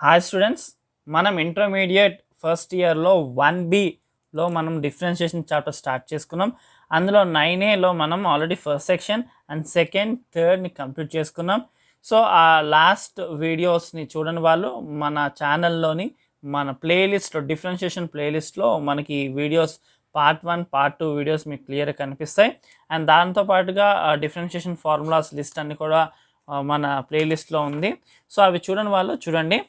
Hi students, మనం intermediate first ఇయర్లో 1Bలో మనం డిఫరెన్షియేషన్ చాప్టర్ స్టార్ట్ చేసుకున్నాం. అందులో 9Aలో మనం already first section and second థర్డ్ని కంప్లీట్ చేసుకున్నాం. సో ఆ లాస్ట్ వీడియోస్ని చూడని వాళ్ళు మన ఛానల్లోని మన ప్లేలిస్ట్లో డిఫరెన్షియేషన్ ప్లేలిస్ట్లో మనకి వీడియోస్ పార్ట్ 1 పార్ట్ 2 వీడియోస్ మీకు క్లియర్గా కనిపిస్తాయి. అండ్ దాంతోపాటుగా డిఫరెన్షియేషన్ ఫార్ములాస్ లిస్ట్ అన్ని కూడా మన ప్లేలిస్ట్లో ఉంది. సో అవి చూడని వాళ్ళు చూడండి.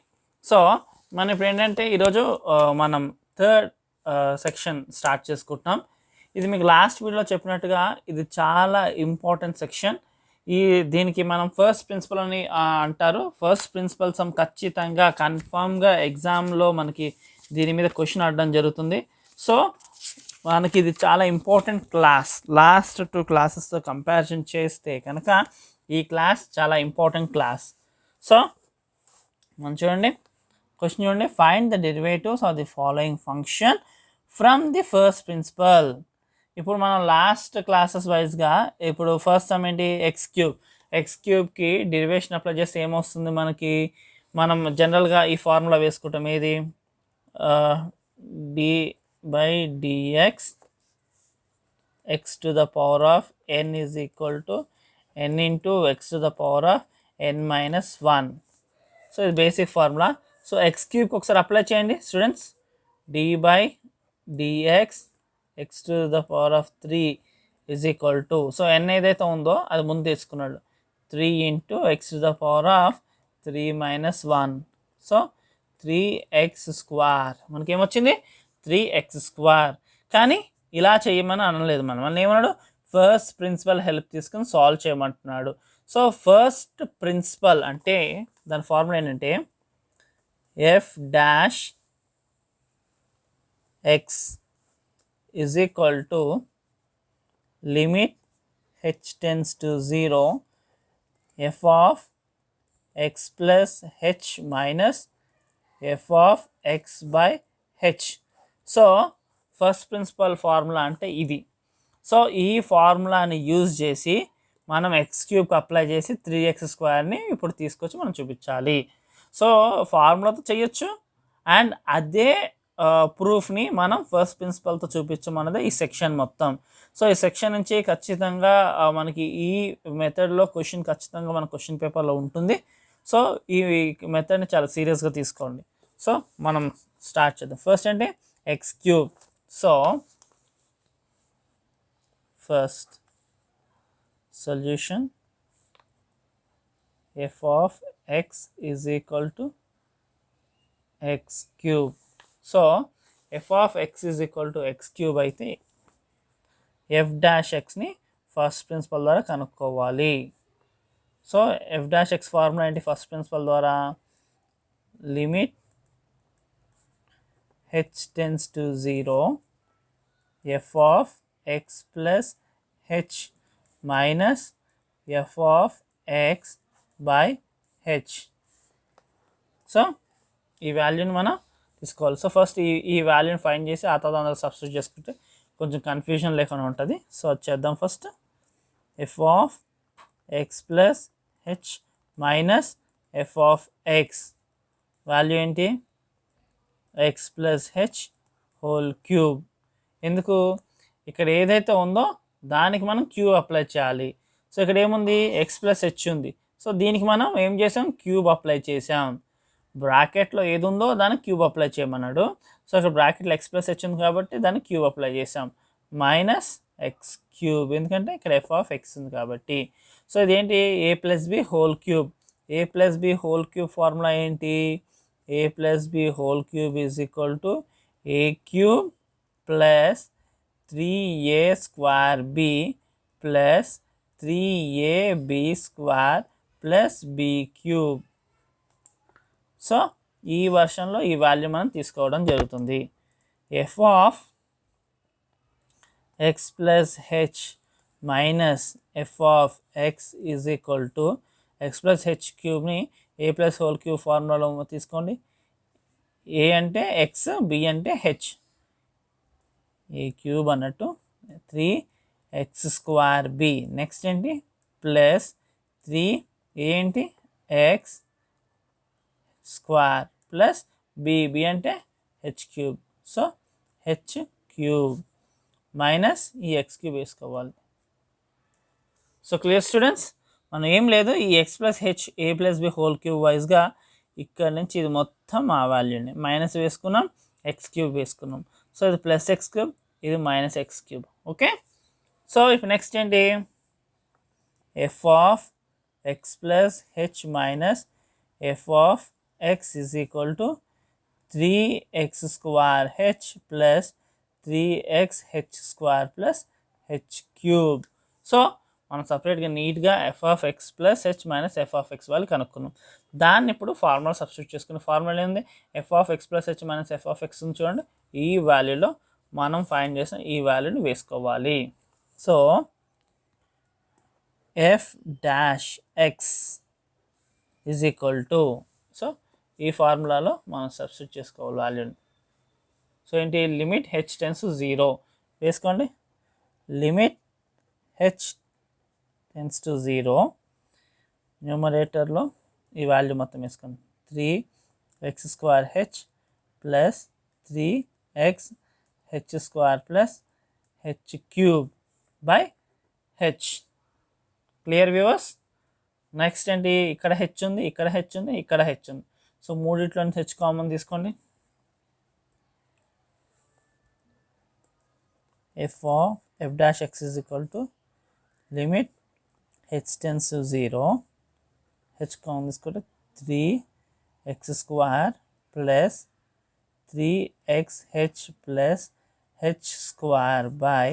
సో మనం ఇప్పుడు ఏంటంటే ఈరోజు మనం థర్డ్ సెక్షన్ స్టార్ట్ చేసుకుంటున్నాం. ఇది మీకు లాస్ట్ వీడియోలో చెప్పినట్టుగా ఇది చాలా ఇంపార్టెంట్ సెక్షన్. దీనికి మనం ఫస్ట్ ప్రిన్సిపల్ అని అంటారు. ఫస్ట్ ప్రిన్సిపల్ సమ్ ఖచ్చితంగా కన్ఫామ్గా ఎగ్జామ్లో మనకి దీని మీద క్వశ్చన్ అడగడం జరుగుతుంది. సో మనకి ఇది చాలా ఇంపార్టెంట్ క్లాస్. లాస్ట్ 2 క్లాసెస్తో కంపారిజన్ చేస్తే కనుక ఈ క్లాస్ చాలా ఇంపార్టెంట్ క్లాస్. సో మనం చూడండి, క్వశ్చన్ చూడండి, find the derivatives of the following function from the first principle. ఇప్పుడు మనం లాస్ట్ క్లాసెస్ వైజ్గా ఇప్పుడు ఫస్ట్ సమ్ ఏంటి, ఎక్స్ క్యూబ్కి డెరివేషన్ అప్లై చేస్తే ఏమొస్తుంది మనకి, మనం జనరల్గా ఈ ఫార్ములా వేసుకుంటాం. ఏది d/dx x to the power of n is equal to n into x to the power of n minus 1. So ఇది బేసిక్ ఫార్ములా. సో ఎక్స్ క్యూబ్కి ఒకసారి అప్లై చేయండి students. d/dx x to the power of 3 is equal to, so n ఏదైతే ఉందో అది ముందు తీసుకున్నాడు, 3 into x to the power of 3 minus 1. So 3x square మనకేమొచ్చింది, 3x square. కానీ ఇలా చేయమని అనలేదు, మనం ఏమన్నాడు, ఫస్ట్ ప్రిన్సిపల్ హెల్ప్ తీసుకుని సాల్వ్ చేయమంటున్నాడు. సో ఫస్ట్ ప్రిన్సిపల్ అంటే దాని ఫార్ములా ఏంటంటే f' x is equal to limit h tends to 0 f of x plus h minus f of x by h. So first principle formula అంటే ఇది. So ఈ ఫార్ములాని use చేసి మనం X క్యూబ్కి apply చేసి 3x స్క్వేర్ని ఇప్పుడు తీసుకొచ్చి మనం చూపించాలి. సో ఫార్ములాతో చేయొచ్చు అండ్ అదే ప్రూఫ్ని మనం ఫస్ట్ ప్రిన్సిపల్తో చూపించమన్నది ఈ సెక్షన్ మొత్తం. సో ఈ సెక్షన్ నుంచి ఖచ్చితంగా మనకి ఈ మెథడ్లో క్వశ్చన్ ఖచ్చితంగా మన క్వశ్చన్ పేపర్లో ఉంటుంది. సో ఈ మెథడ్ని చాలా సీరియస్గా తీసుకోండి. సో మనం స్టార్ట్ చేద్దాం. ఫస్ట్ అంటే X cube. So first solution f of x is equal to x cube. So f of x is equal to x cube అయితే f dash x ని ఫస్ట్ ప్రిన్సిపల్ ద్వారా కనుక్కోవాలి. So f dash x formula ఏంటి, first principle ద్వారా limit h tends to 0 f of x plus h minus f of x by h. So ఈ వాల్యూని మనం తీసుకోవాలి. సో ఫస్ట్ ఈ వాల్యూని ఫైండ్ చేసి ఆ తర్వాత అందులో సబ్స్టిట్యూట్ చేసుకుంటే కొంచెం కన్ఫ్యూజన్ లేకుండా ఉంటుంది. సో అది చేద్దాం. First f of x plus h minus f of x value ఏంటి, x plus h whole cube. ఎందుకు, ఇక్కడ ఏదైతే ఉందో దానికి మనం క్యూబ్ అప్లై చేయాలి. సో ఇక్కడ ఏముంది, ఎక్స్ ప్లస్ హెచ్ ఉంది. సో దీనికి మనం ఏం చేసాం, క్యూబ్ అప్లై చేసాం. బ్రాకెట్లో ఏది ఉందో దానికి క్యూబ్ అప్లై చేయమన్నాడు. సో ఇక్కడ బ్రాకెట్లో ఎక్స్ ప్లస్ హెచ్ ఉంది కాబట్టి దానికి క్యూబ్ అప్లై చేసాం. మైనస్ ఎక్స్ క్యూబ్, ఎందుకంటే ఇక్కడ ఎఫ్ ఆఫ్ ఎక్స్ ఉంది కాబట్టి. సో ఇదేంటి, a plus b whole cube. A plus b whole cube formula ఏంటి, a plus b whole cube is equal to a cube plus 3a square b plus 3ab square plus b cube. So ఈ వర్షన్లో ఈ value మనం తీసుకోవడం జరుగుతుంది. F of x plus h minus f of x is equal to x plus h క్యూబ్ని a plus whole cube ఫార్ములాలో తీసుకోండి. A అంటే ఎక్స్, బి అంటే హెచ్. ఏ క్యూబ్ అన్నట్టు 3x స్క్వేర్ బి, నెక్స్ట్ ఏంటి ప్లస్ 3 ఏంటి ఎక్స్ స్క్వేర్ ప్లస్ బి అంటే h cube. So h cube minus ఈ ఎక్స్ క్యూబ్ వేసుకోవాలి. సో క్లియర్ స్టూడెంట్స్, మనం ఏం లేదు, ఈ x plus h a plus b whole cube వైజ్గా ఇక్కడ నుంచి ఇది మొత్తం ఆ వాల్యూని మైనస్ వేసుకున్నాం, ఎక్స్ క్యూబ్ వేసుకున్నాం. సో ఇది ప్లస్ ఎక్స్ క్యూబ్, ఇది minus x cube. Okay, so ఇప్పుడు నెక్స్ట్ ఏంటి, f of x plus h minus f of x is equal to 3x square H plus 3x H square plus H cube. So మనం సపరేట్గా నీట్గా F of x plus h minus f of X వాళ్ళు కనుక్కున్నాం. దాన్ని ఇప్పుడు formula substitute చేసుకుని, formula ఏంది, F of x plus h minus f of X చూడండి, ఈ వాల్యూలో మనం ఫైండ్ చేసిన ఈ వాల్యూని వేసుకోవాలి. So f dash x is equal to, so ఈ ఫార్ములాలో మనం సబ్స్టిట్యూట్ చేసుకోవాలి వాల్యూని. సో ఏంటి, లిమిట్ హెచ్ టెన్స్ టు 0 వేసుకోండి, లిమిట్ హెచ్ టెన్స్ టు 0, న్యూమరేటర్లో ఈ వాల్యూ మొత్తం వేసుకోండి, 3x square H plus 3x H square plus H cube by H. Clear viewers? Next ఏంటి, ఇక్కడ హెచ్ ఉంది, ఇక్కడ హెచ్ ఉంది, ఇక్కడ హెచ్ ఉంది. సో మూడిట్లో హెచ్ కామన్ తీసుకోండి, F dash x is equal to limit h tends to 0, H common తీసుకుంటే 3x square plus 3x H plus H square by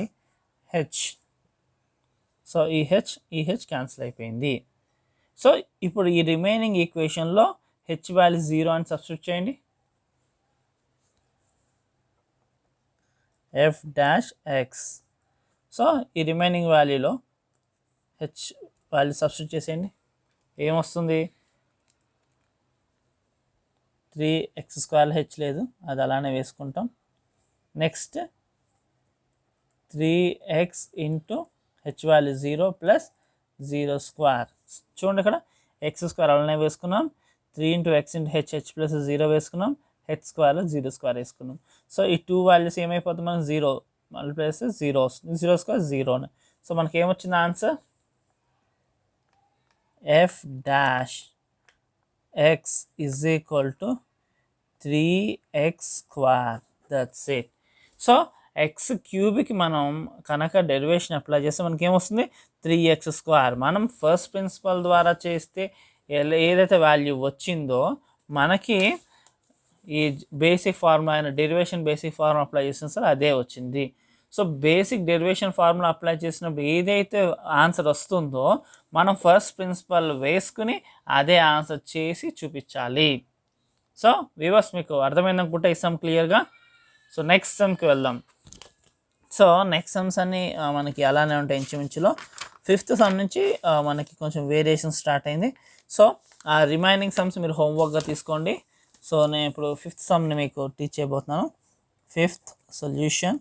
h. So ఈ హెచ్ క్యాన్సిల్ అయిపోయింది. సో ఇప్పుడు ఈ రిమైనింగ్ ఈక్వేషన్లో హెచ్ వాల్యూ 0 అని substitute చేయండి, f dash X. So ఈ remaining వాల్యూలో H value substitute చేసేయండి, ఏమొస్తుంది, 3x స్క్వేర్ హెచ్ లేదు, అది అలానే వేసుకుంటాం. Next 3x into H value 0 plus 0 square. చూడండి ఇక్కడ ఎక్స్ స్క్వేర్ అలానే వేసుకున్నాం, 3 into X into H plus 0 వేసుకున్నాం, హెచ్ స్క్వేర్లో 0 స్క్వేర్ వేసుకున్నాం. సో ఈ 2 వాల్యూస్ ఏమైపోతుంది, మనం 0 మల్టిప్లై చేస్తే 0 వస్తుంది, 0 స్క్వేర్ 0. సో మనకి ఏమొచ్చింది answer, f dash x is equal to 3x square. That's it. So x క్యూబ్కి మనం కనుక డెరివేషన్ అప్లై చేస్తే మనకి ఏమొస్తుంది, 3x స్క్వేర్. మనం ఫస్ట్ ప్రిన్సిపల్ ద్వారా చేస్తే ఏదైతే వాల్యూ వచ్చిందో మనకి ఈ బేసిక్ ఫార్ములా అయిన డెరివేషన్ బేసిక్ ఫార్ములా అప్లై చేసిన సార్ అదే వచ్చింది. So basic derivation formula apply చేసినప్పుడు ఏదైతే ఆన్సర్ వస్తుందో మనం ఫస్ట్ ప్రిన్సిపల్ వేసుకుని అదే ఆన్సర్ చేసి చూపించాలి. సో వ్యూవర్స్ మీకు అర్థమైందనుకుంటే ఈ సమ్ క్లియర్గా. సో నెక్స్ట్ సమ్కి వెళ్దాం. సో నెక్స్ట్ సమ్స్ అన్నీ మనకి అలానే ఉంటాయి ఇంచుమించులో. ఫిఫ్త్ సమ్ నుంచి మనకి కొంచెం వేరియేషన్ స్టార్ట్ అయింది. సో ఆ రిమైనింగ్ సమ్స్ మీరు హోంవర్క్గా తీసుకోండి. సో నేను ఇప్పుడు ఫిఫ్త్ సమ్ని మీకు టీచ్ చేయబోతున్నాను. Fifth solution,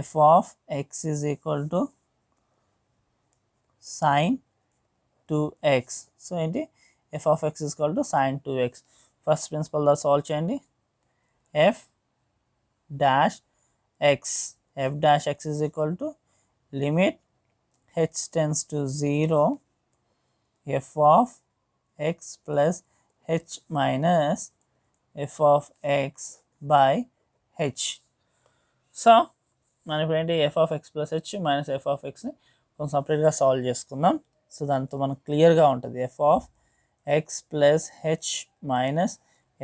f of x is equal to sine 2x. So ఏంటి, f of x is equal to sine 2x. First principle ద్వారా సాల్వ్ చేయండి, f dash x, f dash x is equal to limit h tends to 0, f of x plus h minus f of x by h. So మనం ఇప్పుడు ఏంటి, f of x plus h minus f of ఎక్స్ని కొంచెం సపరేట్గా solve చేసుకుందాం. So దాంతో మనకు క్లియర్గా ఉంటుంది, f of x plus h minus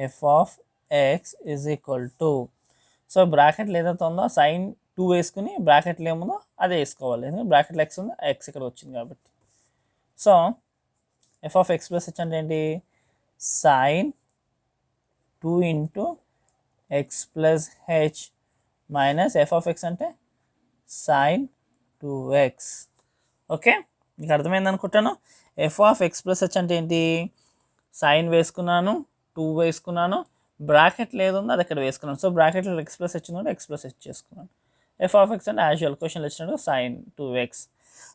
f of x is equal to, so బ్రాకెట్లు ఏదైతే ఉందో సైన్ 2 వేసుకుని బ్రాకెట్లు ఏముందో అదే వేసుకోవాలి, ఎందుకంటే బ్రాకెట్లో ఎక్స్ ఉంది, ఎక్స్ ఇక్కడ వచ్చింది కాబట్టి. So f of x plus h అంటే ఏంటి, sine 2 into x plus h minus f of x అంటే సైన్ 2x. ఓకే, మీకు అర్థమైంది అనుకుంటాను. F of x plus h అంటే ఏంటి, సైన్ వేసుకున్నాను, 2 వేసుకున్నాను, బ్రాకెట్ లేదుందో అది ఇక్కడ వేసుకున్నాను. సో బ్రాకెట్లో ఎక్స్ ప్లస్ హెచ్ ఉందో ఎక్స్ ప్లస్ హెచ్ చేసుకున్నాను. ఎఫ్ ఆఫ్ ఎక్స్ అంటే యాజువల్ క్వశ్చన్లో వచ్చినట్టు సైన్ 2x.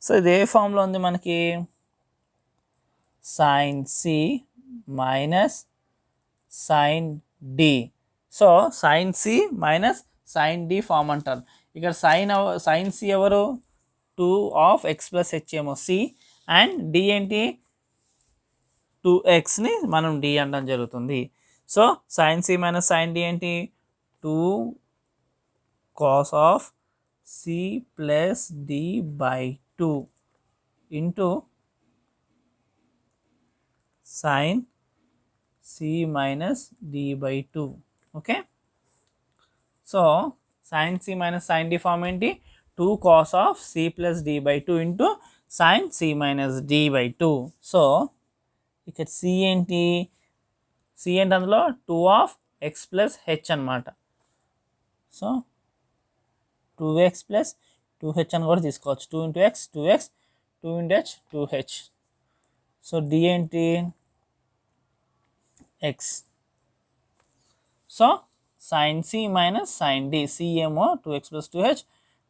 సో ఇది ఏ ఫామ్లో ఉంది మనకి, sine c minus sine D. So sine C minus sine D form అంటారు. ఇక్కడ సైన్ సి ఎవరు 2 ఆఫ్ ఎక్స్ ప్లస్ హెచ్ ఏమో సి, అండ్ డి ఏంటి 2xని మనం డి అనడం జరుగుతుంది. So sine C minus sine D ఏంటి 2 cos of C plus D by 2 into sine C minus D by 2. Okay, so sine C minus sine D form ఏంటి 2 cos of C plus D by 2 into sine C minus D by 2. So ఇక్కడ c ఏంటి అందులో 2 of x plus h అనమాట. So 2x plus 2h అని కూడా తీసుకోవచ్చు. 2 into x 2x, 2 into h 2h. So d ఏంటి x. So sine C minus sine d, c ఏమో 2x plus 2h,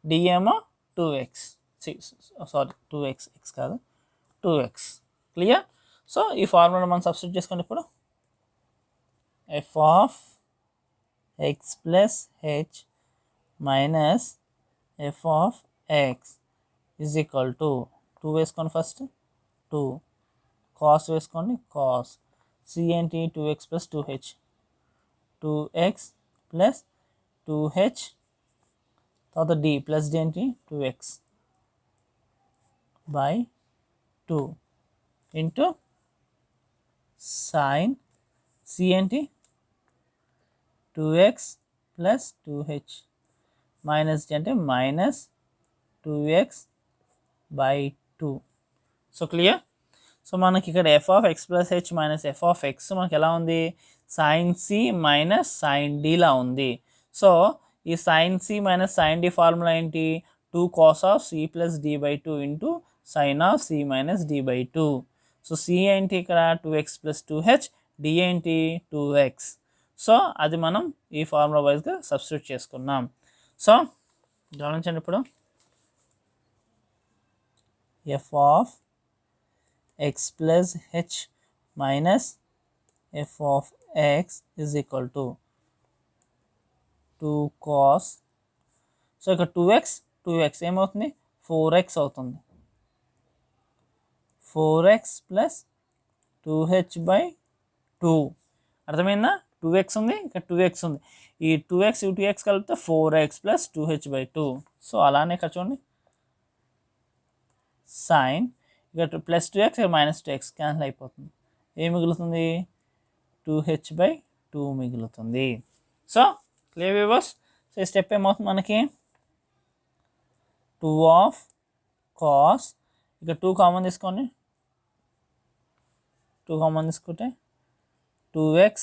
D ఏమో 2x, సారీ 2x, ఎక్స్ కాదు 2x. Clear? So ఈ formula మనం substitute చేసుకోండి. ఇప్పుడు f of x plus h minus f of x is equal to 2 వేసుకోండి, first 2 cos వేసుకోండి, cos C ఏంటి 2x plus 2h, 2x plus 2h, తర్వాత D plus D ఏంటి 2x by 2 into sine c ఏంటి 2x plus 2h minus d అంటే minus 2x by 2. So clear? So మనకి ఇక్కడ f of x plus h minus f of x మనకి ఎలా ఉంది sine C minus sine డిలా ఉంది. సో ఈ sine C minus sine d formula ఏంటి 2 cos of C plus D by 2 into sine of c minus D by 2. So c ఏంటి ఇక్కడ 2x plus 2h, D ఏంటి 2x. సో అది మనం ఈ ఫార్ములా వైజ్గా సబ్స్టిట్యూట్ చేసుకున్నాం. సో గమనించండి, ఇప్పుడు f of x plus h minus f of x is equal to 2 cos, so ఇక్కడ 2x ఏమవుతుంది 4x అవుతుంది, 4x ప్లస్ 2h బై 2. అర్థమైందా? 2x ఉంది, ఇక్కడ 2x ఉంది, ఈ 2x 2x కలిపితే 4x plus 2h by 2. So అలానే ఇక్కడ చూడండి సైన్ ఇక్కడ plus 2x minus 2x cancel అయిపోతుంది, ఏం మిగులుతుంది 2h బై 2 మిగులుతుంది. So clear viewers? సో ఈ స్టెప్ ఏమవుతుంది మనకి 2 ఆఫ్ కాస్, ఇక్కడ 2 కామన్ తీసుకోండి, 2 కామన్ తీసుకుంటే 2x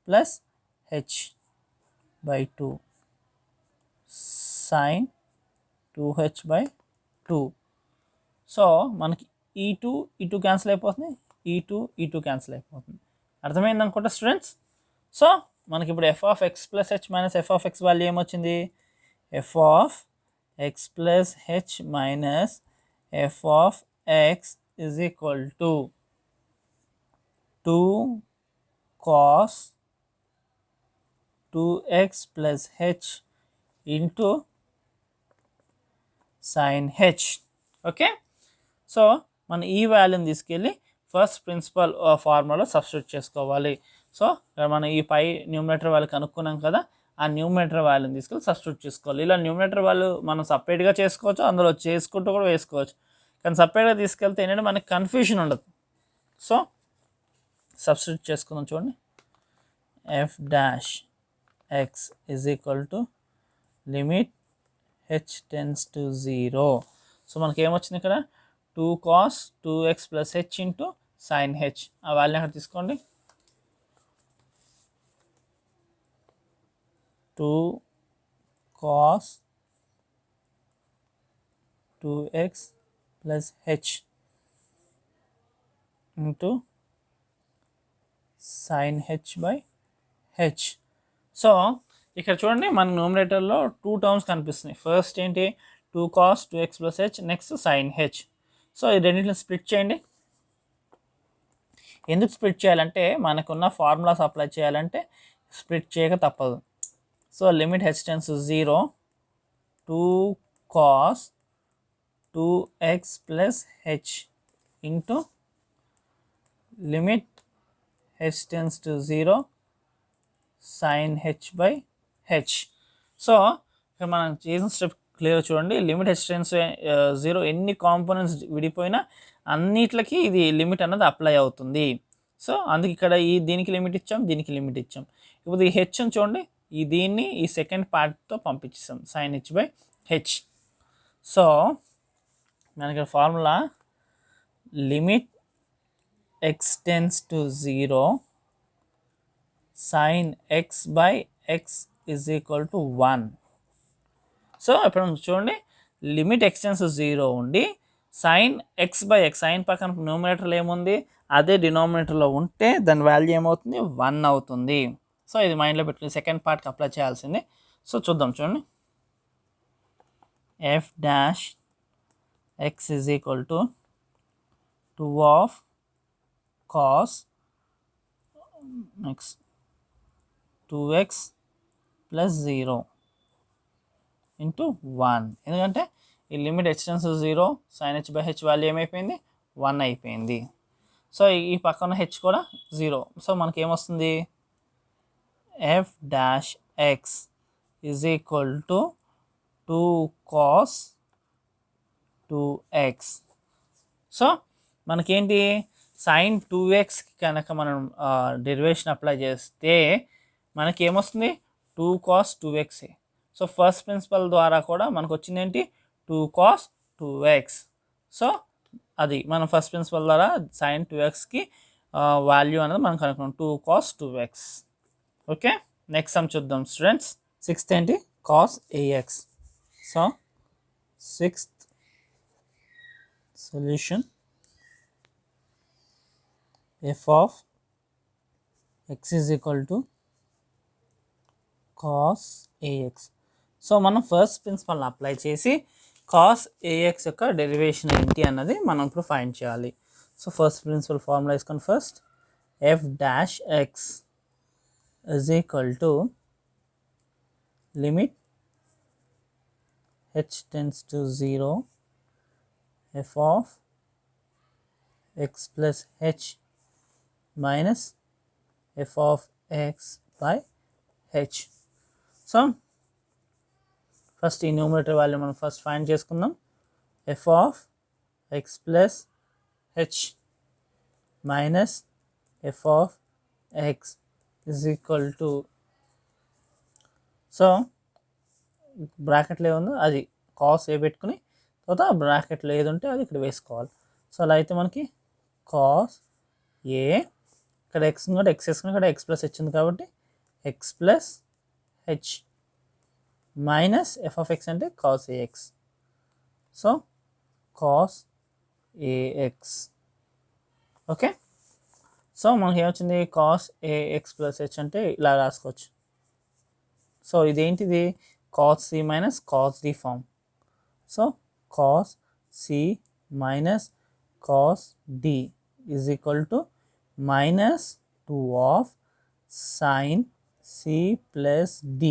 plus h by 2 sine 2h by 2. So మనకి ఈ 2 క్యాన్సిల్ అయిపోతుంది, ఈ 2 క్యాన్సిల్ అయిపోతుంది. అర్థమైంది అనుకుంటా స్టూడెంట్స్? సో మనకి ఇప్పుడు f of x plus h minus f of x value ఏమొచ్చింది f of x plus h minus f of x is equal to 2 cos 2x plus h into sine h. Okay, so మనం ఈ వాల్యూని తీసుకెళ్ళి first principle ఫార్ములాలో substitute చేసుకోవాలి. So మనం ఈ పై numerator value కనుక్కున్నాం కదా, ఆ న్యూమరేటర్ వాల్యూని తీసుకెళ్ళి సబ్స్టిట్యూట్ చేసుకోవాలి. ఇలా న్యూమరేటర్ వాల్యూ మనం సపరేట్గా చేసుకోవచ్చు, అందులో చేసుకుంటూ కూడా వేసుకోవచ్చు, కానీ సపరేట్గా తీసుకెళ్తే ఏంటంటే మనకి కన్ఫ్యూషన్ ఉండదు. సో సబ్స్టిట్యూట్ చేసుకుందాం. చూడండి f dash x is equal to limit h tends to 0. So మనకి ఏమొచ్చింది ఇక్కడ 2 cos 2x plus h into sine H. ఆ వాల్యూని అక్కడ తీసుకోండి, 2 cos 2x plus h into sine h by h. So ఇక్కడ చూడండి మన న్యూమరేటర్లో 2 టర్మ్స్ కనిపిస్తున్నాయి. ఫస్ట్ ఏంటి 2 cos 2x plus h, next sine h. So ఈ రెండింటిని స్ప్లిట్ చేయండి. ఎందుకు స్ప్లిట్ చేయాలంటే మనకున్న ఫార్ములాస్ అప్లై చేయాలంటే స్ప్లిట్ చేయక తప్పదు. So limit h tends to 0 2 cos 2x plus h into limit h tends to 0 sin h by h. So ఇక్కడ మనం చేసిన స్టెప్ క్లియర్ చూడండి. లిమిట్ h టెన్స్ 0 ఎన్ని కాంపోనెంట్స్ విడిపోయినా అన్నిట్లకి ఇది లిమిట్ అన్నది అప్లై అవుతుంది. సో అందుకే ఇక్కడ దీనికి లిమిట్ ఇచ్చాం, దీనికి లిమిట్ ఇచ్చాం. ఇప్పుడు ఈ హెచ్ అని చూడండి, దీన్ని ఈ సెకండ్ పార్ట్తో పంపించేస్తాం sin h by h. So మనకి formula limit x tends to 0 sin x by x is equal to 1. So ఇప్పుడు చూడండి, లిమిట్ x టెన్స్ టు 0 ఉండి sin x by x, sine పక్కన న్యూమరేటర్లో ఏముంది అదే డినామినేటర్లో ఉంటే దాని వాల్యూ ఏమవుతుంది 1 అవుతుంది. సో ఇది మైండ్లో పెట్టుకుని సెకండ్ పార్ట్కి అప్లై చేయాల్సింది. సో చూద్దాం చూడండి, f dash x is equal to 2 of cos next 2x plus 0 into 1. ఎందుకంటే ఈ limit h tends to 0 sin h by h value ఏమైపోయింది 1 అయిపోయింది. సో ఈ పక్కన h కూడా 0. సో మనకి ఏమొస్తుంది f dash x is equal to 2 cos 2x. So మనకేంటి sin 2x కనుక మనం డెరివేషన్ అప్లై చేస్తే మనకి ఏమొస్తుంది 2 cos 2x. So first principle ద్వారా కూడా మనకు వచ్చింది ఏంటి 2 cos 2x. సో అది మనం ఫస్ట్ ప్రిన్సిపల్ ద్వారా sin 2xకి వాల్యూ అనేది మనం కనుక్కున్నాం 2 cos 2x. Okay, next some చూద్దాం స్టూడెంట్స్. సిక్స్త్ ఏంటి cos ax. So sixth solution f of x is equal to cos ax. So మనం ఫస్ట్ ప్రిన్సిపల్ అప్లై చేసి cos ax యొక్క డెరివేషన్ ఏంటి అన్నది మనం ఇప్పుడు ఫైండ్ చేయాలి. సో ఫస్ట్ ప్రిన్సిపల్ ఫార్ములా వేసుకొని first f dash x is equal to limit h tends to 0 f of x plus h minus f of x by h. So first ఈ numerator value మనం first find చేసుకుందాం. f of x plus h minus f of x is equal to, so బ్రాకెట్లో ఏముందో అది cos A పెట్టుకుని తర్వాత బ్రాకెట్లో ఏది ఉంటే అది ఇక్కడ వేసుకోవాలి. సో అలా అయితే మనకి కాస్ ఏ, ఇక్కడ ఎక్స్ కూడా ఎక్స్ వేసుకుని ఇక్కడ ఎక్స్ ప్లస్ హెచ్ ఉంది కాబట్టి x plus h minus f of x అంటే cos a x. So cos a x. Okay, so మనకి ఏమొచ్చింది కాస్ ఏఎక్స్ ప్లస్ హెచ్ అంటే ఇలా రాసుకోవచ్చు. సో ఇదేంటిది cos C minus cos D form. So cos C minus cos D is equal to minus 2 of sin c plus d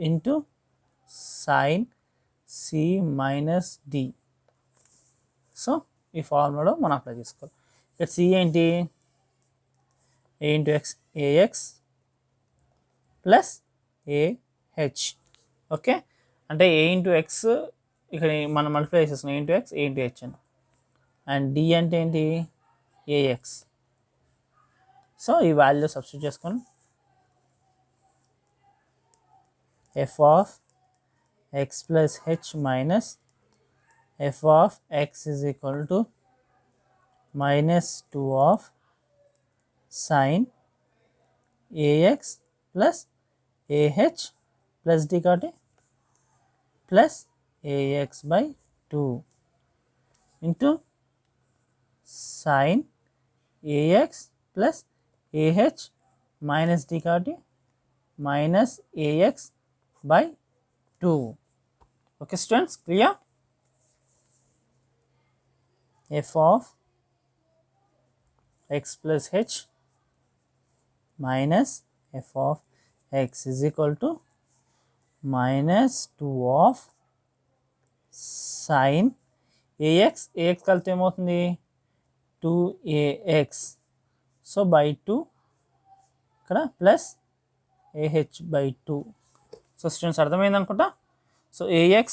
into sin c minus d. So ఈ ఫార్ములాలో మనం apply చేసుకోవాలి. ఇక్కడ c ఏంటి a into x a x plus a h. Okay, అంటే a into x ఇక్కడ మనం multiply చేసేస్తున్నాం, a into x a into h అని. అండ్ d అంటే ఏంటి ఏఎక్స్. సో ఈ వాల్యూ సబ్స్టిట్యూట్ చేసుకొని f of x plus h minus f of x is equal to minus 2 of sine a x plus a h plus D కాబట్టి plus a x by 2 into sine a x plus a h minus d కాబట్టి minus a x by 2. Okay students, clear? F of x plus h minus f of x is equal to minus 2 of sin ax కలితే ఏమవుతుంది 2ax so by 2 ఇక్కడ plus ah/2 so students అర్థమైంది అనుకుంటా so ax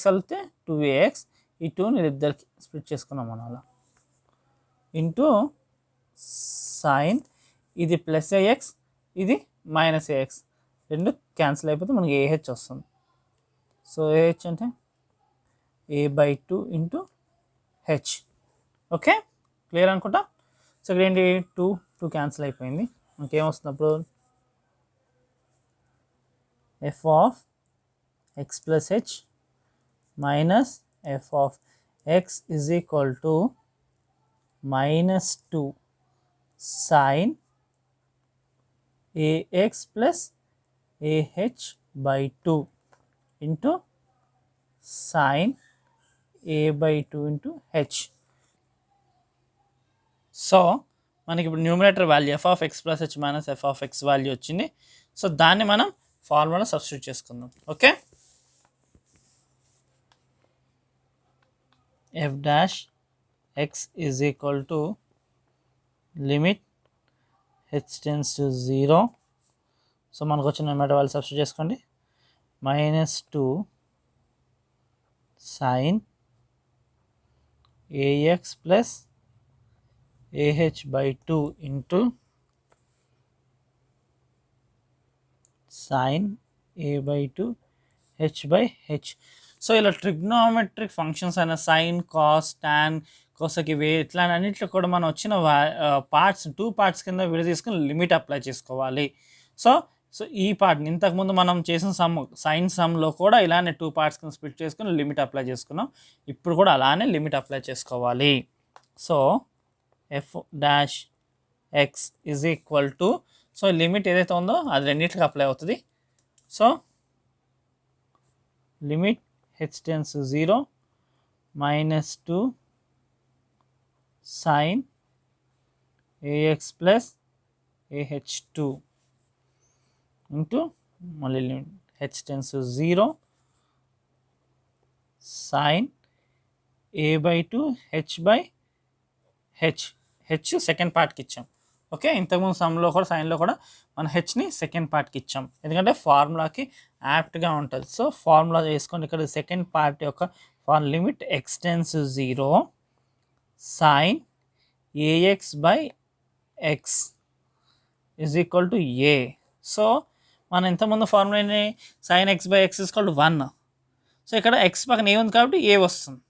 కలిపితే 2ax ఈ 2ని ఇద్దరికి split చేసుకున్నాం మనం అలా ఇంటూ సైన్ ఇది ప్లస్ ax ఇది మైనస్ ax రెండు క్యాన్సిల్ అయిపోతే మనకి ah వస్తుంది సో ah అంటే a/2 into h okay clear అనుకుంటా సో ఇక్కడ ఏంటి 2 క్యాన్సిల్ అయిపోయింది మనకేమొస్తుంది అప్పుడు f of x plus h minus f of x is equal to minus 2 sin ax plus ah/2 into sin a/2 into h so మనకి ఇప్పుడు numerator value f of x plus h minus f of x value వచ్చింది so దాన్ని మనం formula substitute చేసుకుందాం okay f dash x is equal to limit h tends to 0 so మనకు వచ్చిన numerator value substitute చేసుకోండి minus 2 sine a x plus ah/2 into sin a/2 h/h so ఇలా trigonometric functions అయిన sine cos tan కోసకి ఇవి ఇట్లా అన్నింటిలో కూడా మనం వచ్చిన పార్ట్స్ 2 పార్ట్స్ కింద విడ తీసుకుని లిమిట్ అప్లై చేసుకోవాలి సో సో ఈ పార్ట్ని ఇంతకుముందు మనం చేసిన సైన్ సమ్లో కూడా ఇలానే 2 పార్ట్స్ కింద స్ప్లిట్ చేసుకుని లిమిట్ అప్లై చేసుకున్నాం ఇప్పుడు కూడా అలానే లిమిట్ అప్లై చేసుకోవాలి so f dash x is equal to so limit ఏదైతే ఉందో అది రెండింటికి అప్లై అవుతుంది so limit h tends 0 minus 2 sine a x plus ah/2 into మళ్ళీ limit h tends 0 sine a/2 h/h second పార్ట్కి ఇచ్చాం ఓకే ఇంతకుముందు సమ్లో కూడా సైన్లో కూడా మన హెచ్ని సెకండ్ పార్ట్కి ఇచ్చాం ఎందుకంటే ఫార్ములాకి యాప్ట్గా ఉంటుంది సో ఫార్ములా చేసుకొని ఇక్కడ సెకండ్ పార్ట్ యొక్క limit x tends 0 sine ax/x is equal to a so మనం ఇంతకుముందు ఫార్ములాని sine x/x is equal to 1 so ఇక్కడ ఎక్స్ పక్కన ఏ ఉంది కాబట్టి ఏ వస్తుంది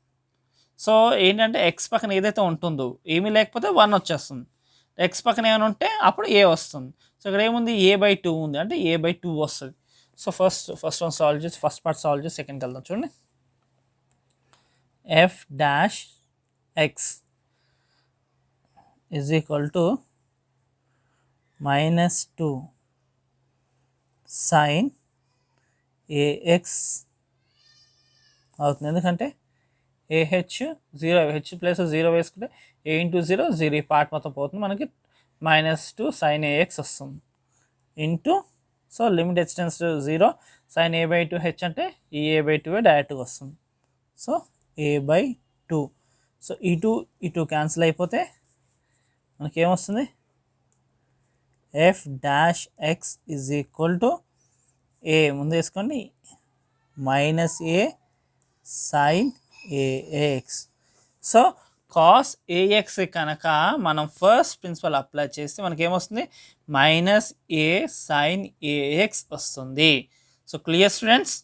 సో ఏంటంటే ఎక్స్ పక్కన ఏదైతే ఉంటుందో ఏమీ లేకపోతే 1 వచ్చేస్తుంది ఎక్స్ పక్కన ఏమైనా ఉంటే అప్పుడు ఏ వస్తుంది సో ఇక్కడ ఏముంది a/2 ఉంది అంటే a/2 వస్తుంది సో ఫస్ట్ వన్ సాల్వ్ చేసి ఫస్ట్ పార్ట్ సాల్వ్ చేసి సెకండ్కి వెళ్దాం చూడండి f dash x is equal to minus 2 sine a x అవుతుంది ఎందుకంటే ah/0 h ప్లస్ 0 వేసుకుంటే a ఇంటూ 0 0 ఈ పార్ట్ మొత్తం పోతుంది మనకి మైనస్ 2 సైన్ ax వస్తుంది into so limit h tends to 0 sine a/2 h అంటే ఈ a/2 డైరెక్ట్గా వస్తుంది సో a/2 సో ఈ టూ క్యాన్సిల్ అయిపోతే మనకి ఏమొస్తుంది f dash x is equal to a ముందు వేసుకోండి minus a sine ax so cos ax కనుక మనం ఫస్ట్ ప్రిన్సిపల్ అప్లై చేస్తే మనకి ఏమొస్తుంది మైనస్ a సైన్ ax వస్తుంది సో క్లియర్ స్టూడెంట్స్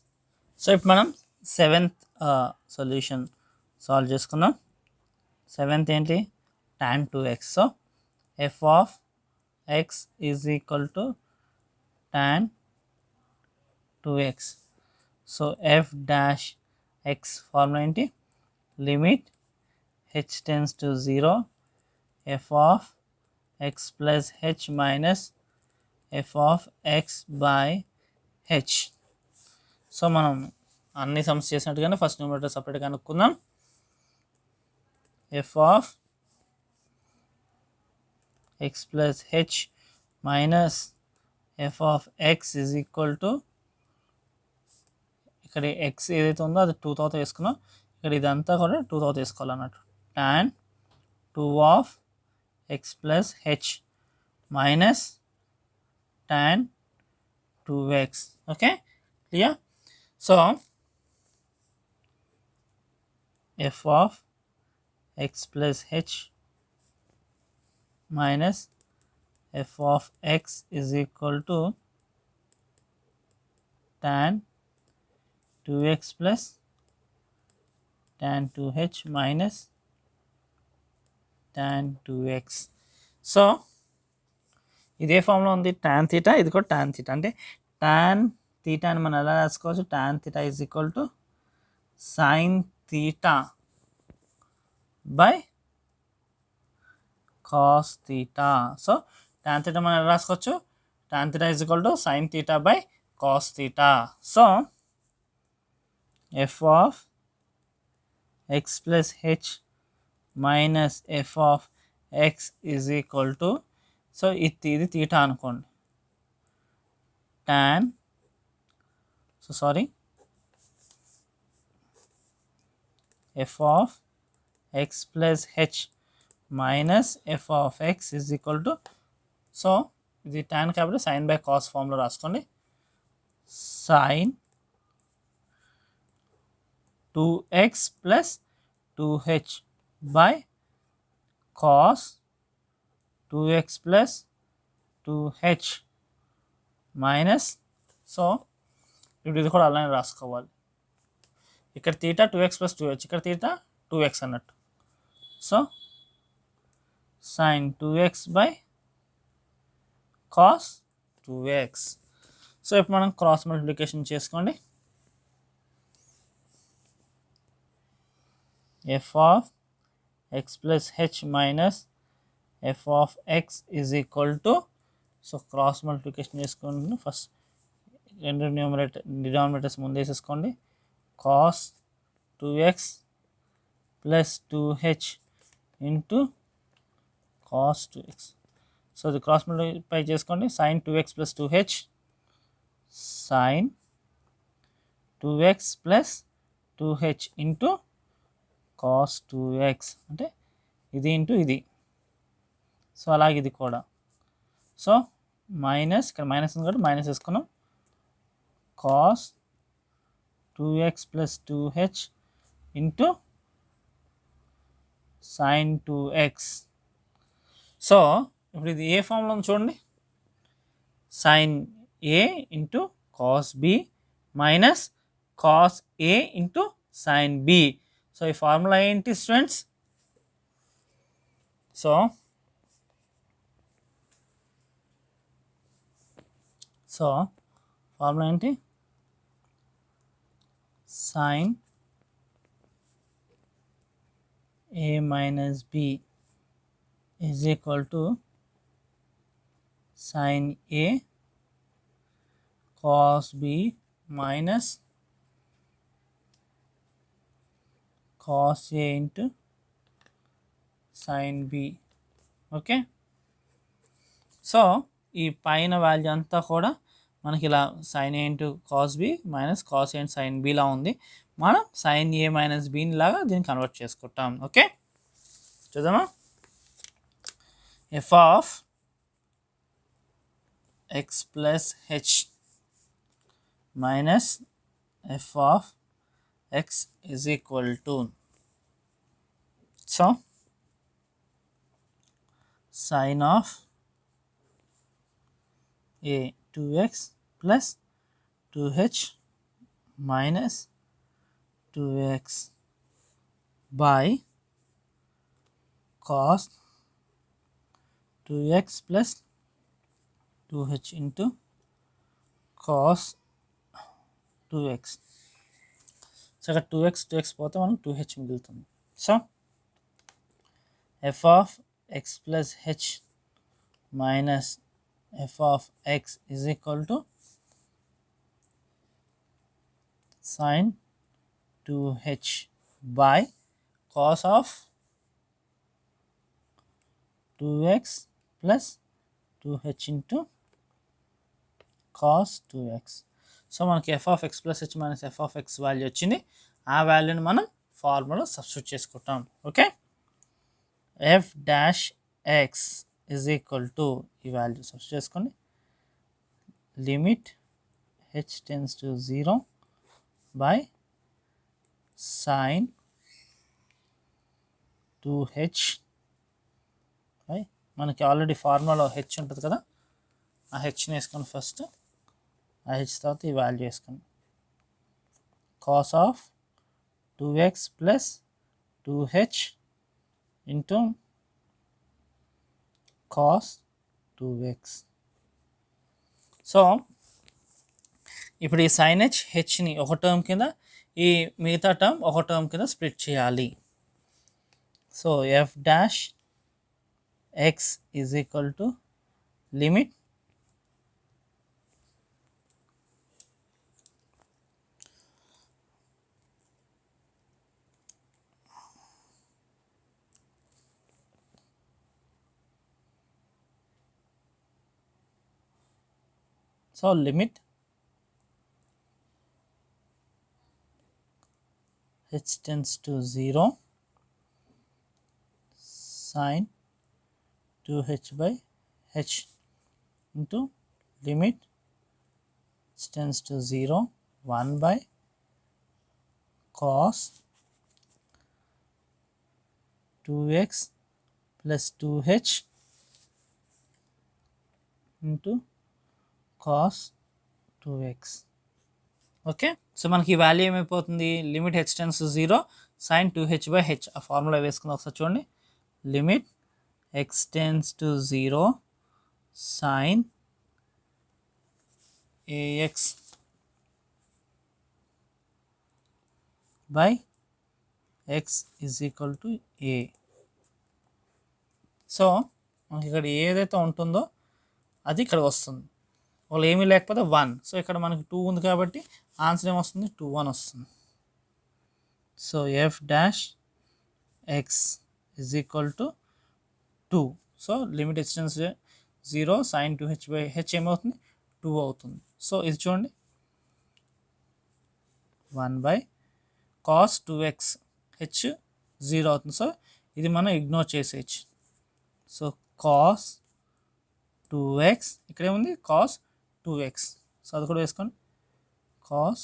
సో ఇప్పుడు మనం 7th సొల్యూషన్ సాల్వ్ చేసుకుందాం 7th ఏంటి tan 2x so f of x is equal to tan 2x so f dash x formula ఏంటి limit h tends to 0 f of x plus h minus f of x by h so మనం అన్ని sums చేసినట్టుగానే first numerator సపరేట్గా కనుక్కుందాం f of x plus h minus f of x is equal to ఇక్కడ x ఏదైతే ఉందో అది 2 తర్వాత వేసుకున్నాం, ఇక్కడ ఇదంతా కూడా 2 తర్వాత వేసుకోవాలన్నట్టు. tan 2 of x plus h minus tan 2x. okay, clear? So f of x plus h minus f of x is equal to tan 2x plus tan 2h minus tan 2x. So ఇదే ఫామ్లో ఉంది tan theta, ఇది కూడా tan theta. అంటే tan theta అని మనం ఎలా రాసుకోవచ్చు, tan theta is equal to sin theta by cos theta. So tan theta మనం ఎలా రాసుకోవచ్చు, tan theta is equal to sin theta by cos theta. So f of x plus h minus f of x is equal to, so ఇది theta అనుకోండి, tan, so sorry, f of x plus h minus f of x is equal to, so ఇది tan కాబట్టి sin by cos ఫామ్లో రాసుకోండి, sin 2x plus 2h by cos 2x plus 2h minus, so ఇప్పుడు ఇది కూడా అలానే రాసుకోవాలి, ఇక్కడ తీటా 2x plus 2h, ఇక్కడ తీటా 2x అన్నట్టు. So sin 2x by cos 2x. So ఇప్పుడు మనం క్రాస్ మల్టిప్లికేషన్ చేసుకోండి, f of x plus h minus f of x is equal to, so cross multiplication చేసుకోండి, ఫస్ట్ రెండు denominators ముందు వేసేసుకోండి, cos 2x plus 2h into cos 2x. So ఇది cross multiply చేసుకోండి, sin 2x plus 2h sin 2x plus 2h into cos 2x, అంటే ఇది into ఇది, so అలాగే ఇది కూడా, సో మైనస్, ఇక్కడ మైనస్ ఉంది కాబట్టి మైనస్ వేసుకున్నాం, cos 2x plus 2h into sin 2x. So ఇప్పుడు ఇది ఏ ఫామ్లో ఉంది చూడండి, sin a into cos b minus cos a into sin b. So ఈ ఫార్ములా ఏంటి స్టూడెంట్స్, సో ఫార్ములా ఏంటి, sin a minus b is equal to sin a cos b minus cos a into sin b. Okay, so ఈ పైన value అంతా కూడా మనకి ఇలా sin a into cos b minus cos a and sin b లా ఉంది, మనం sin a minus bని లాగా దీన్ని కన్వర్ట్ చేసుకుంటాం. ఓకే, చూద్దామా, f of x plus h minus f of x is equal to, so sin of a 2x plus 2h minus 2x by cos 2x plus 2h into cos 2x. So ఇక్కడ 2x పోతే మనం 2h మిగులుతుంది. So f of x plus h minus f of x is equal to sin 2h by cos of 2x plus 2h into cos 2x. So మనకి f of x plus h minus f of x value వచ్చింది. ఆ వాల్యూని మనం formula substitute చేసుకుంటాం. Okay, f dash x is equal to ఈ value substitute చేసుకోండి. Limit h tends to 0 by sin 2h by మనకి already ఫార్ములాలో h ఉంటుంది కదా, ఆ హెచ్ని వేసుకొని ఫస్ట్, ఆ హెచ్ తర్వాత ఈ వాల్యూ వేసుకోండి. Cos of 2x plus 2h into cos 2x. So ఇప్పుడు ఈ సైన్ హెచ్ని ఒక టర్మ్ కింద, ఈ మిగతా టర్మ్ ఒక టర్మ్ కింద స్ప్లిట్ చేయాలి. So f dash x is equal to limit limit h tends to 0 sin 2h by h into limit h tends to 0 1 by cos 2x plus 2h into cos 2x. Okay, so మనకి ఈ value ఏమైపోతుంది, limit h tends to 0 sin 2h by h. ఆ formula వేసుకుందాం ఒకసారి చూడండి. Limit x tends to 0 sin ax by x is equal to a. So మనకి ఇక్కడ ఏదైతే ఉంటుందో అది ఇక్కడ వస్తుంది. ఒకవేళ ఏమీ లేకపోతే 1. సో ఇక్కడ మనకి 2 ఉంది కాబట్టి ఆన్సర్ ఏమొస్తుంది, 2 1 వస్తుంది. So f dash x is equal to 2. So limit x tends 0 sine 2h by h ఏమవుతుంది, 2 అవుతుంది. సో ఇది చూడండి, 1 బై కాస్ 2x హెచ్ 0 అవుతుంది. సో ఇది మనం ఇగ్నోర్ చేసేయచ్చు. సో కాస్ 2x ఇక్కడ ఏముంది, కాస్ 2x. సో అది కూడా వేసుకోండి, cos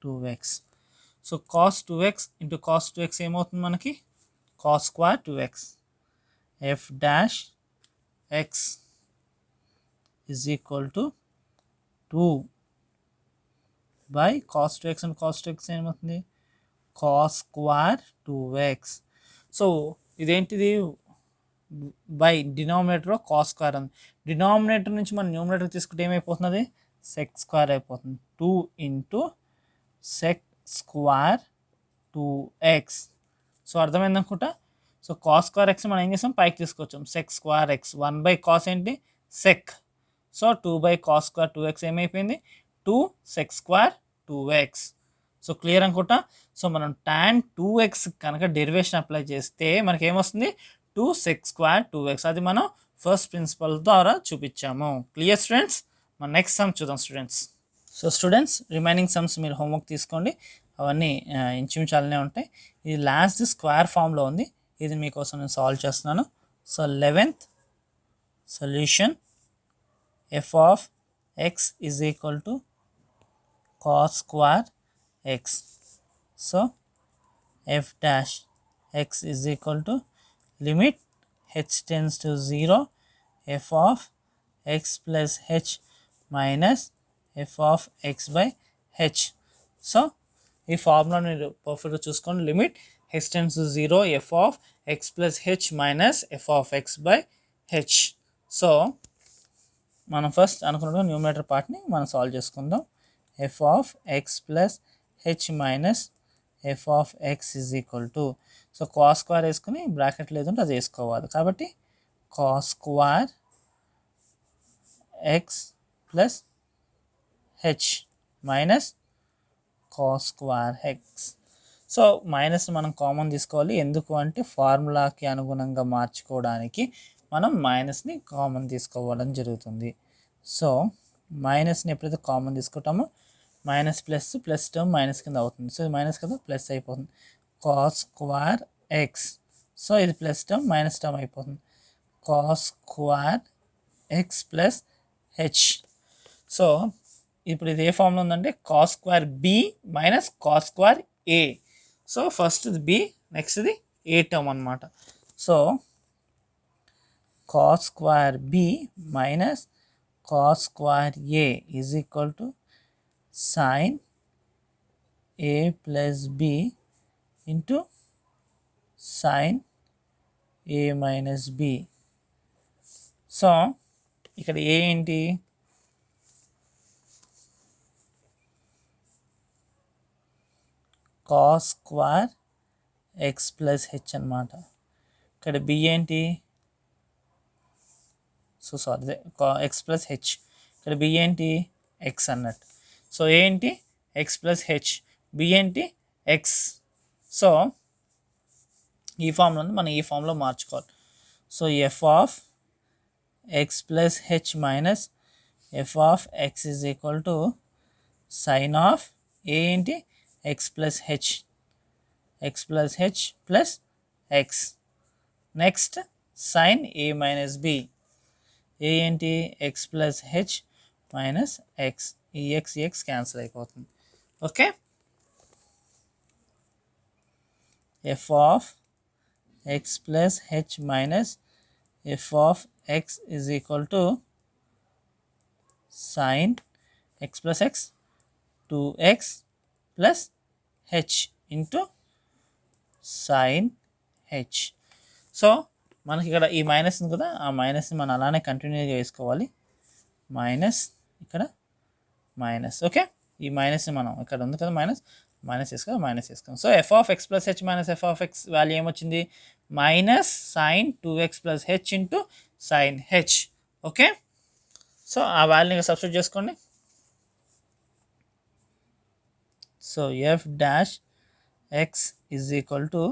2x. So cos 2x into cos 2x ఏమవుతుంది మనకి, cos square 2x. F dash x is equal to 2 by cos 2x and cos 2x ఏమవుతుంది, కాస్ స్క్వేర్ 2x. సో ఇదేంటిది, by denominator cos square ఉంది. Denominator నుంచి మనం numerator తీసుకుంటే ఏమైపోతుంది, check square అయిపోతుంది. 2 into check square 2x. So అర్థమైంది అనుకుంటా. సో కాస్ స్క్వేర్ ఎక్స్ మనం ఏం చేసాం, పైకి తీసుకొచ్చాం. Sec square x 1 by cos ఏంటి, sec. So 2 by cos square 2x ఏమైపోయింది, 2 sec square 2x. So clear అనుకుంటా. సో మనం tan 2x కనుక డెరివేషన్ అప్లై చేస్తే మనకి ఏమొస్తుంది, 2 సెక్ స్క్వేర్ 2x. అది మనం ఫస్ట్ ప్రిన్సిపల్ ద్వారా చూపించాము. Clear students. మన నెక్స్ట్ సమ్ చూద్దాం students. So students remaining sums మీరు హోంవర్క్ తీసుకోండి, అవన్నీ ఇంచుమించాలనే ఉంటాయి. ఇది లాస్ట్ స్క్వేర్ ఫామ్లో ఉంది, ఇది మీకోసం నేను సాల్వ్ చేస్తున్నాను. So 11th solution f of x is equal to cos square x. So f dash x is equal to limit h tends to 0 f of x plus h minus f of x by h. So ఈ formula మీరు పర్ఫెక్ట్గా చూసుకోండి. Limit h tends to 0 f of x plus h minus f of x by h. So మనం first అనుకున్న numerator పార్ట్ని మనం solve చేసుకుందాం. f of x plus h minus f of x is equal to, so cos square వేసుకుని bracket లేదంటే అది వేసుకోవాలి. కాబట్టి cos square x plus h minus cos square x. So minus మనం కామన్ తీసుకోవాలి, ఎందుకు అంటే ఫార్ములాకి అనుగుణంగా మార్చుకోవడానికి మనం మైనస్ని కామన్ తీసుకోవడం జరుగుతుంది. సో మైనస్ని ఎప్పుడైతే కామన్ తీసుకుంటామో minus plus plus term minus కింద అవుతుంది. సో ఇది మైనస్ కదా ప్లస్ అయిపోతుంది. కాస్ స్క్వేర్ ఎక్స్, సో ఇది ప్లస్ టర్మ్ మైనస్ టర్మ్ అయిపోతుంది. Cos square x plus h. So ఇప్పుడు ఇది ఏ ఫామ్లో ఉందంటే cos square b minus cos square a. So first ఇది బి, నెక్స్ట్ ఇది ఏ టర్మ్ అనమాట. So cos square b minus cos square a is equal to sine a plus b into sine a minus b. So ఇక్కడ a ఏంటి, cos square x plus h అనమాట. ఇక్కడ b ఏంటి, so sorry x plus h. ఇక్కడ b ఏంటి, x అన్నట్టు. So ఏంటి x plus h, b ఏంటి ఎక్స్. సో ఈ ఫామ్లో మనం ఈ ఫామ్లో మార్చుకోవాలి. So f of x plus h minus f of x is equal to sine of a ఏంటి x plus h, x plus h plus x. Next sine a minus B, ఏ ఏంటి x plus h minus X, ఈ X cancel అయిపోతుంది. Okay, F of x plus h minus f of x is equal to sign X plus X 2x plus h into sine h. So మనకి ఇక్కడ ఈ minus ఉంది కదా, ఆ మైనస్ని మనం అలానే కంటిన్యూగా వేసుకోవాలి. మైనస్ ఇక్కడ మైనస్. ఓకే, ఈ మైనస్ని మనం ఇక్కడ ఉంది కదా మైనస్ వేసుకోవాలి. So f of x plus h minus f of x value ఏమొచ్చింది, minus sine 2x plus h into sine h. Okay, so ఆ వాల్యూని సబ్స్టిట్యూట్ చేసుకోండి. So f dash x is equal to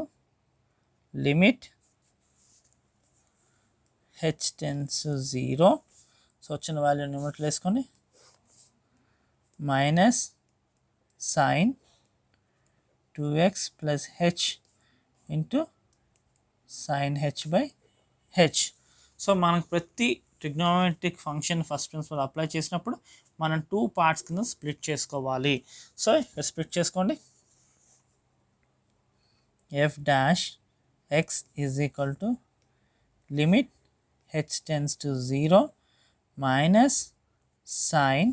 limit h tends 0. So వచ్చిన value లిమిట్లో వేసుకోండి. Minus sine 2x plus h into sine h by h. So మనకు ప్రతి trigonometric function first principle apply చేసినప్పుడు మనం 2 పార్ట్స్ కింద స్ప్లిట్ చేసుకోవాలి. సో ఇక్కడ స్ప్లిట్ చేసుకోండి. F dash x is equal to limit h tends to 0 minus sine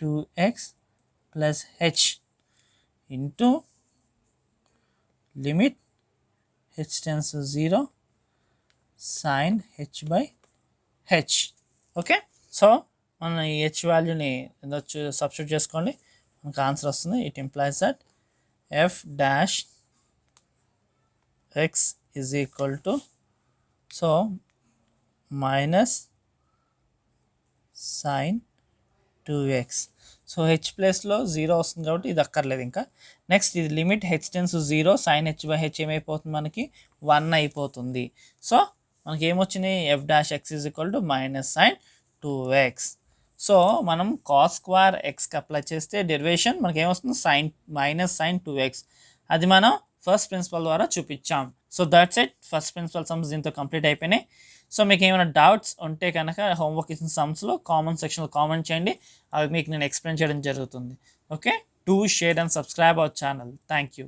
2x plus h into limit h tends to 0 sine h by h. Okay, so మనం ఈ h వాల్యూని substitute చేసుకోండి, మనకు answer వస్తుంది. It implies that f dash x is equal to so minus sine 2x. So h ప్లేస్లో 0 వస్తుంది కాబట్టి ఇది అక్కర్లేదు ఇంకా. నెక్స్ట్ ఇది limit h tends 0 sine h by h ఏమైపోతుంది, మనకి 1 అయిపోతుంది. సో మనకి ఏమొచ్చింది, f dash x is equal to minus sine 2x. So మనం కాస్ స్క్వేర్ ఎక్స్కి అప్లై చేస్తే డెరివేషన్ మనకి ఏమొస్తుంది, మైనస్ సైన్ 2x. అది మనం ఫస్ట్ ప్రిన్సిపల్ ద్వారా చూపించాం. So that's it, first principle sums దీంతో కంప్లీట్ అయిపోయినాయి. సో మీకు ఏమైనా డౌట్స్ ఉంటే కనుక హోంవర్క్ ఇచ్చిన సమ్స్లో కామెంట్ సెక్షన్లో కామెంట్ చేయండి, అవి మీకు నేను ఎక్స్ప్లెయిన్ చేయడం జరుగుతుంది. Okay, do share and subscribe our channel. Thank you.